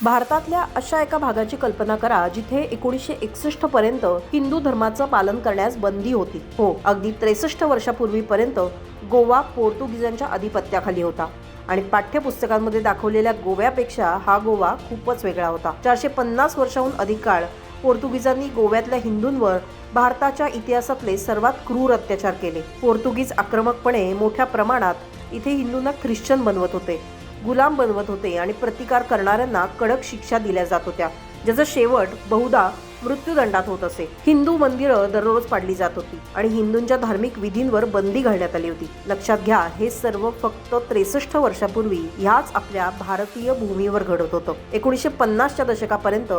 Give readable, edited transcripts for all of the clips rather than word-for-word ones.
भारतातल्या अशा एका भागाची कल्पना करा जिथे 1961 पर्यंत हिंदू धर्माचं पालन करण्यास बंदी होती. हो, अगदी 63 वर्षापूर्वीपर्यंत गोवा पोर्तुगीजांच्या अधिपत्याखाली होता आणि पाठ्यपुस्तकांमध्ये दाखवलेल्या गोव्यापेक्षा हा गोवा खूपच वेगळा होता. 450 वर्षांहून अधिक काळ पोर्तुगीजांनी गोव्यातल्या हिंदूंवर भारताच्या इतिहासातले सर्वात क्रूर अत्याचार केले. पोर्तुगीज आक्रमकपणे मोठ्या प्रमाणात इथे हिंदूंना ख्रिश्चन बनवत होते, गुलाम बनवत होते आणि प्रतिकार करणाऱ्यांना कडक शिक्षा दिल्या जात होत्या, ज्याचा शेवट बहुधा मृत्यूदंडात होत असे. हिंदू मंदिरं दररोज पाडली जात होती आणि हिंदूंच्या धार्मिक विधींवर बंदी घालण्यात आली होती. लक्षात घ्या, हे सर्व फक्त 63 वर्षापूर्वी ह्याच आपल्या भारतीय भूमीवर घडत होतं. 1950च्या दशकापर्यंत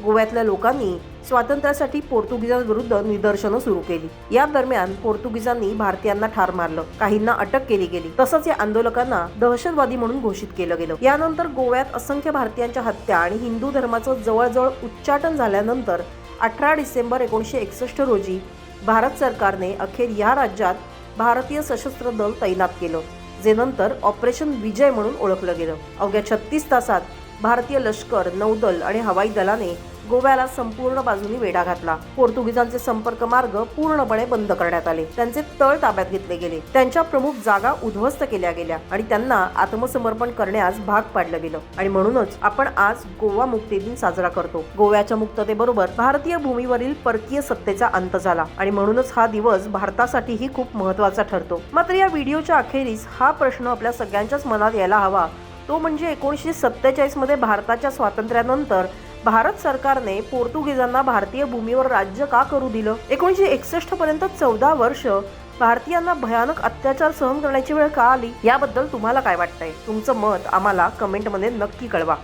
गोव्यातल्या लोकांनी स्वातंत्र्यासाठी पोर्तुगीजांविरुद्ध निदर्शनं सुरू केली. या दरम्यान पोर्तुगीजांनी भारतीयांना ठार मारलं, काहींना अटक केली गेली, तसंच या आंदोलकांना दहशतवादी म्हणून घोषित केलं गेलं. यानंतर गोव्यात असंख्य भारतीयांच्या हत्या आणि हिंदू धर्माचं जवळजवळ उच्चाटन झाल्यानंतर 18 डिसेंबर 1961 रोजी भारत सरकारने अखेर या राज्यात भारतीय सशस्त्र दल तैनात केलं, जे नंतर ऑपरेशन विजय म्हणून ओळखलं गेलं. अवघ्या 36 तासात भारतीय लष्कर, नौदल आणि हवाई दलाने गोव्याला संपूर्ण बाजूनी वेढा घातला. पोर्तुगीजांचे संपर्क मार्ग पूर्णपणे बंद करण्यात आले, त्यांचे तळ ताब्यात घेतले गेले, त्यांच्या प्रमुख जागा उद्ध्वस्त केल्या गेल्या आणि त्यांना आत्मसमर्पण करण्यास भाग पाडलं गेलं. आणि म्हणूनच आपण आज गोवा मुक्ती दिन साजरा करतो. गोव्याच्या मुक्ततेबरोबर भारतीय भूमीवरील परकीय सत्तेचा अंत झाला आणि म्हणूनच हा दिवस भारतासाठीही खूप महत्त्वाचा ठरतो. मात्र या व्हिडिओच्या अखेरीस हा प्रश्न आपल्या सगळ्यांच्याच मनात यायला हवा, तो म्हणजे 1947 मध्ये भारताच्या स्वातंत्र्यानंतर भारत सरकारने पोर्तुगीजांना भारतीय भूमीवर राज्य का करू दिलं? 1961 पर्यंत 14 वर्ष भारतीयांना भयानक अत्याचार सहन करण्याची वेळ का आली? याबद्दल तुम्हाला काय वाटतंय? तुमचं मत आम्हाला कमेंटमध्ये नक्की कळवा.